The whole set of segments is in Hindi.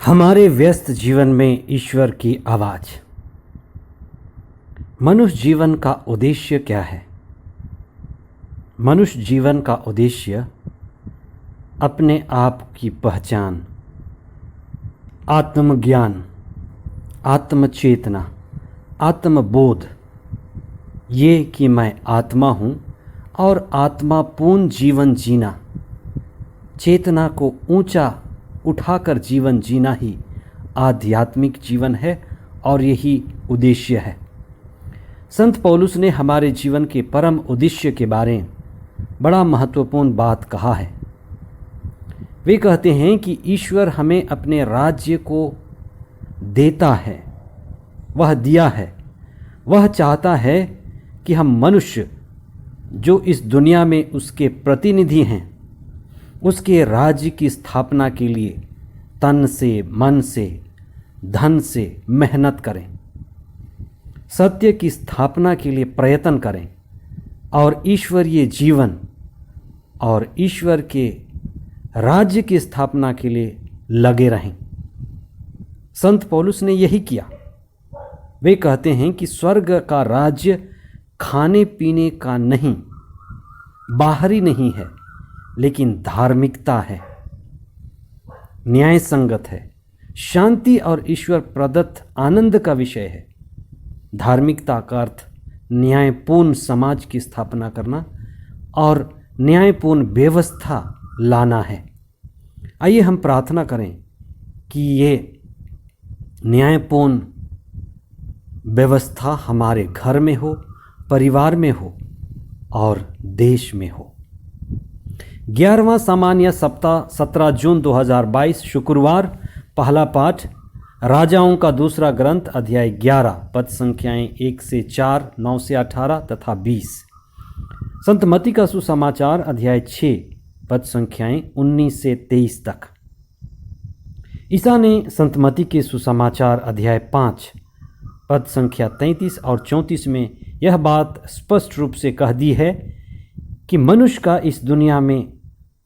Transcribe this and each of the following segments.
हमारे व्यस्त जीवन में ईश्वर की आवाज़। मनुष्य जीवन का उद्देश्य क्या है? मनुष्य जीवन का उद्देश्य अपने आप की पहचान, आत्मज्ञान, आत्मचेतना, आत्मबोध, ये कि मैं आत्मा हूँ और आत्मापूर्ण जीवन जीना, चेतना को ऊंचा उठाकर जीवन जीना ही आध्यात्मिक जीवन है और यही उद्देश्य है। संत पौलुस ने हमारे जीवन के परम उद्देश्य के बारे में बड़ा महत्वपूर्ण बात कहा है। वे कहते हैं कि ईश्वर हमें अपने राज्य को देता है, वह दिया है। वह चाहता है कि हम मनुष्य जो इस दुनिया में उसके प्रतिनिधि हैं, उसके राज्य की स्थापना के लिए तन से, मन से, धन से मेहनत करें, सत्य की स्थापना के लिए प्रयत्न करें और ईश्वरीय जीवन और ईश्वर के राज्य की स्थापना के लिए लगे रहें। संत पौलुस ने यही किया। वे कहते हैं कि स्वर्ग का राज्य खाने पीने का नहीं, बाहरी नहीं है, लेकिन धार्मिकता है, न्याय संगत है, शांति और ईश्वर प्रदत्त आनंद का विषय है। धार्मिकता का अर्थ न्यायपूर्ण समाज की स्थापना करना और न्यायपूर्ण व्यवस्था लाना है। आइए हम प्रार्थना करें कि ये न्यायपूर्ण व्यवस्था हमारे घर में हो, परिवार में हो और देश में हो। 11वां सामान्य सप्ताह 17 जून 2022 शुक्रवार। पहला पाठ राजाओं का दूसरा ग्रंथ अध्याय 11 पद संख्याएं 1 से 4, 9 से 18 तथा 20। संत मत्ती का सुसमाचार अध्याय 6 पद संख्याएं 19 से 23 तक। ईसा ने संत मत्ती के सुसमाचार अध्याय 5 पद संख्या 33 और 34 में यह बात स्पष्ट रूप से कह दी है कि मनुष्य का इस दुनिया में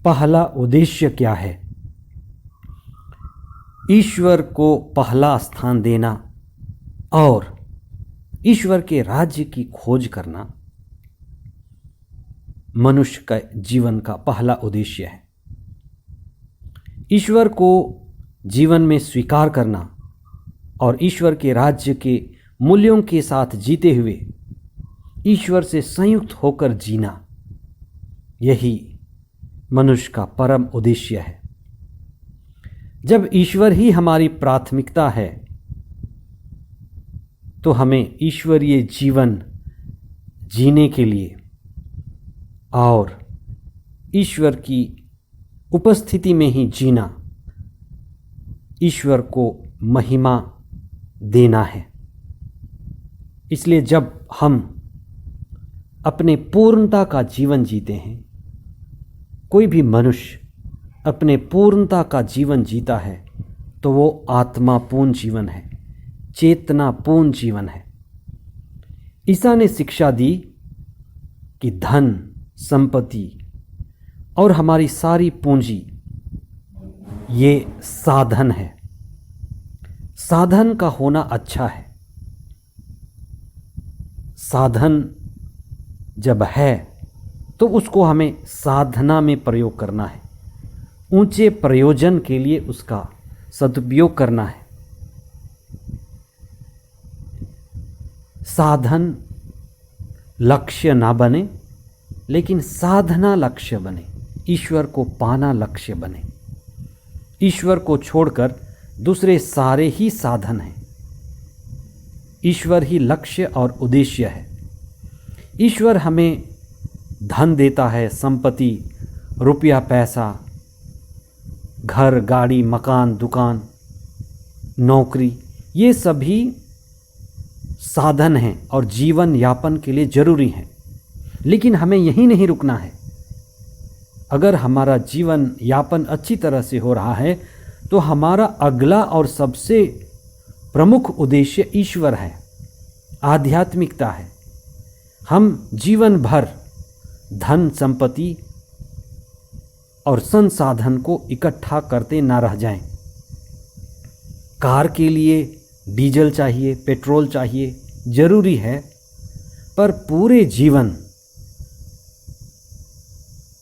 पहला उद्देश्य क्या है। ईश्वर को पहला स्थान देना और ईश्वर के राज्य की खोज करना मनुष्य का जीवन का पहला उद्देश्य है। ईश्वर को जीवन में स्वीकार करना और ईश्वर के राज्य के मूल्यों के साथ जीते हुए ईश्वर से संयुक्त होकर जीना, यही मनुष्य का परम उद्देश्य है। जब ईश्वर ही हमारी प्राथमिकता है तो हमें ईश्वरीय जीवन जीने के लिए और ईश्वर की उपस्थिति में ही जीना, ईश्वर को महिमा देना है। इसलिए जब हम अपने पूर्णता का जीवन जीते हैं, कोई भी मनुष्य अपने पूर्णता का जीवन जीता है तो वो आत्मापूर्ण जीवन है, चेतनापूर्ण जीवन है। ईसा ने शिक्षा दी कि धन, संपत्ति और हमारी सारी पूंजी ये साधन है। साधन का होना अच्छा है। साधन जब है तो उसको हमें साधना में प्रयोग करना है, ऊंचे प्रयोजन के लिए उसका सदुपयोग करना है। साधन लक्ष्य ना बने, लेकिन साधना लक्ष्य बने, ईश्वर को पाना लक्ष्य बने। ईश्वर को छोड़कर दूसरे सारे ही साधन हैं। ईश्वर ही लक्ष्य और उद्देश्य है। ईश्वर हमें धन देता है, संपत्ति, रुपया, पैसा, घर, गाड़ी, मकान, दुकान, नौकरी, ये सभी साधन हैं और जीवन यापन के लिए जरूरी हैं। लेकिन हमें यहीं नहीं रुकना है। अगर हमारा जीवन यापन अच्छी तरह से हो रहा है तो हमारा अगला और सबसे प्रमुख उद्देश्य ईश्वर है, आध्यात्मिकता है। हम जीवन भर धन, संपत्ति और संसाधन को इकट्ठा करते ना रह जाएं। कार के लिए डीजल चाहिए, पेट्रोल चाहिए, जरूरी है, पर पूरे जीवन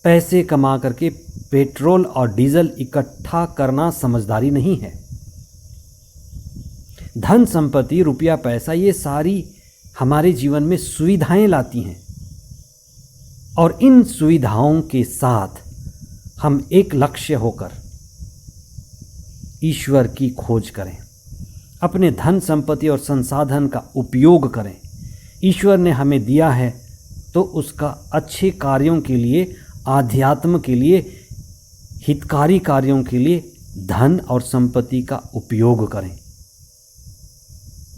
पैसे कमा करके पेट्रोल और डीजल इकट्ठा करना समझदारी नहीं है। धन संपत्ति, रुपया, पैसा, ये सारी हमारे जीवन में सुविधाएं लाती हैं और इन सुविधाओं के साथ हम एक लक्ष्य होकर ईश्वर की खोज करें, अपने धन संपत्ति और संसाधन का उपयोग करें। ईश्वर ने हमें दिया है तो उसका अच्छे कार्यों के लिए, आध्यात्म के लिए, हितकारी कार्यों के लिए धन और संपत्ति का उपयोग करें।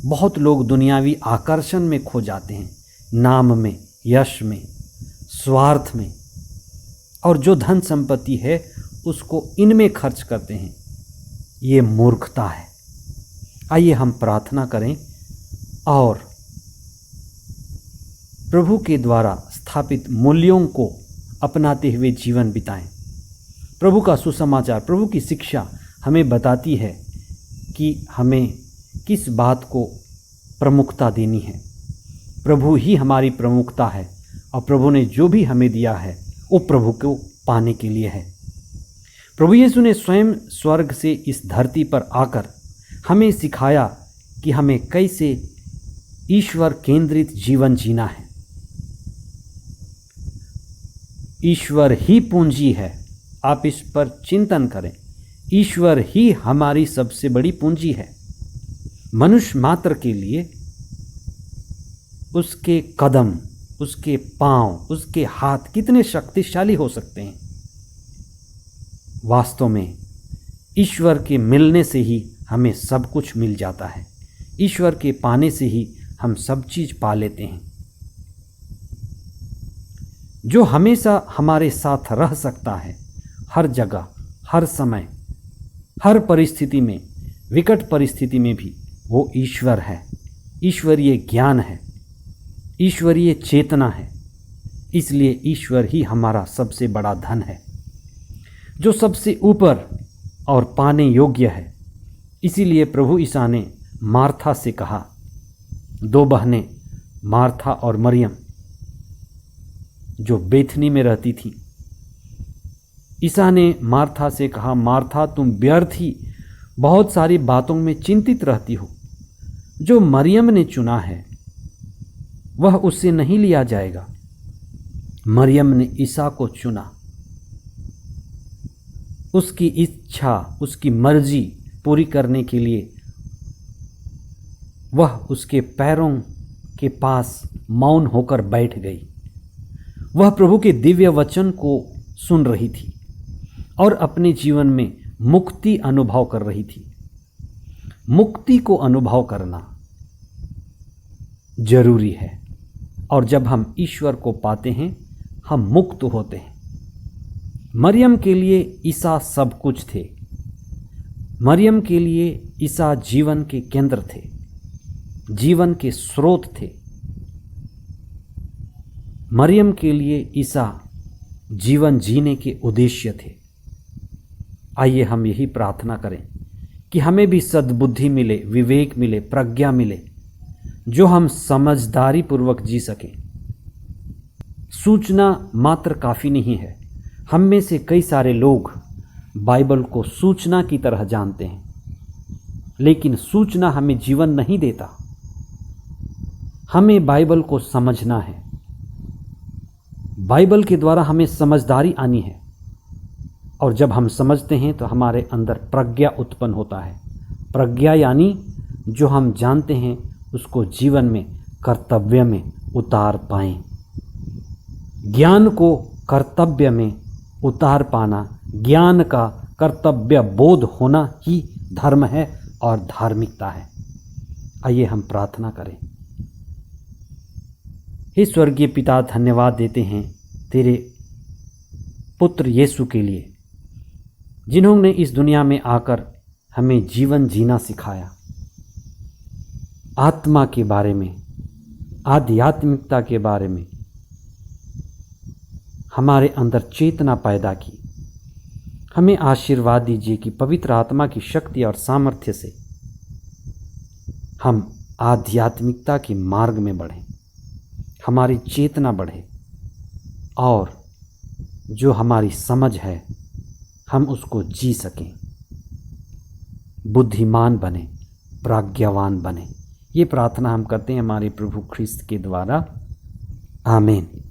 बहुत लोग दुनियावी आकर्षण में खो जाते हैं, नाम में, यश में, स्वार्थ में, और जो धन संपत्ति है उसको इनमें खर्च करते हैं। ये मूर्खता है। आइए हम प्रार्थना करें और प्रभु के द्वारा स्थापित मूल्यों को अपनाते हुए जीवन बिताएं। प्रभु का सुसमाचार, प्रभु की शिक्षा हमें बताती है कि हमें किस बात को प्रमुखता देनी है। प्रभु ही हमारी प्रमुखता है और प्रभु ने जो भी हमें दिया है वो प्रभु को पाने के लिए है। प्रभु यीशु ने स्वयं स्वर्ग से इस धरती पर आकर हमें सिखाया कि हमें कैसे ईश्वर केंद्रित जीवन जीना है। ईश्वर ही पूंजी है, आप इस पर चिंतन करें। ईश्वर ही हमारी सबसे बड़ी पूंजी है। मनुष्य मात्र के लिए उसके कदम, उसके पांव, उसके हाथ कितने शक्तिशाली हो सकते हैं। वास्तव में ईश्वर के मिलने से ही हमें सब कुछ मिल जाता है। ईश्वर के पाने से ही हम सब चीज़ पा लेते हैं। जो हमेशा हमारे साथ रह सकता है, हर जगह, हर समय, हर परिस्थिति में, विकट परिस्थिति में भी, वो ईश्वर है। ईश्वरीय ज्ञान है, ईश्वरीय चेतना है। इसलिए ईश्वर ही हमारा सबसे बड़ा धन है, जो सबसे ऊपर और पाने योग्य है। इसीलिए प्रभु ईसा ने मार्था से कहा, दो बहनें मार्था और मरियम जो बेथनी में रहती थी, ईसा ने मार्था से कहा, मार्था तुम व्यर्थ ही बहुत सारी बातों में चिंतित रहती हो। जो मरियम ने चुना है वह उससे नहीं लिया जाएगा। मरियम ने ईसा को चुना, उसकी इच्छा, उसकी मर्जी पूरी करने के लिए वह उसके पैरों के पास मौन होकर बैठ गई। वह प्रभु के दिव्य वचन को सुन रही थी और अपने जीवन में मुक्ति अनुभव कर रही थी। मुक्ति को अनुभव करना जरूरी है और जब हम ईश्वर को पाते हैं हम मुक्त होते हैं। मरियम के लिए ईसा सब कुछ थे। मरियम के लिए ईसा जीवन के केंद्र थे, जीवन के स्रोत थे। मरियम के लिए ईसा जीवन जीने के उद्देश्य थे। आइए हम यही प्रार्थना करें कि हमें भी सद्बुद्धि मिले, विवेक मिले, प्रज्ञा मिले, जो हम समझदारी पूर्वक जी सकें। सूचना मात्र काफ़ी नहीं है। हम में से कई सारे लोग बाइबल को सूचना की तरह जानते हैं, लेकिन सूचना हमें जीवन नहीं देता। हमें बाइबल को समझना है। बाइबल के द्वारा हमें समझदारी आनी है और जब हम समझते हैं तो हमारे अंदर प्रज्ञा उत्पन्न होता है। प्रज्ञा यानी जो हम जानते हैं उसको जीवन में, कर्तव्य में उतार पाएं। ज्ञान को कर्तव्य में उतार पाना, ज्ञान का कर्तव्य बोध होना ही धर्म है और धार्मिकता है। आइए हम प्रार्थना करें। हे स्वर्गीय पिता, धन्यवाद देते हैं तेरे पुत्र यीशु के लिए, जिन्होंने इस दुनिया में आकर हमें जीवन जीना सिखाया, आत्मा के बारे में, आध्यात्मिकता के बारे में हमारे अंदर चेतना पैदा की। हमें आशीर्वाद दीजिए कि पवित्र आत्मा की शक्ति और सामर्थ्य से हम आध्यात्मिकता के मार्ग में बढ़ें, हमारी चेतना बढ़े और जो हमारी समझ है हम उसको जी सकें, बुद्धिमान बने, प्राज्ञावान बने। ये प्रार्थना हम करते हैं हमारे प्रभु ख्रिस्त के द्वारा। आमीन।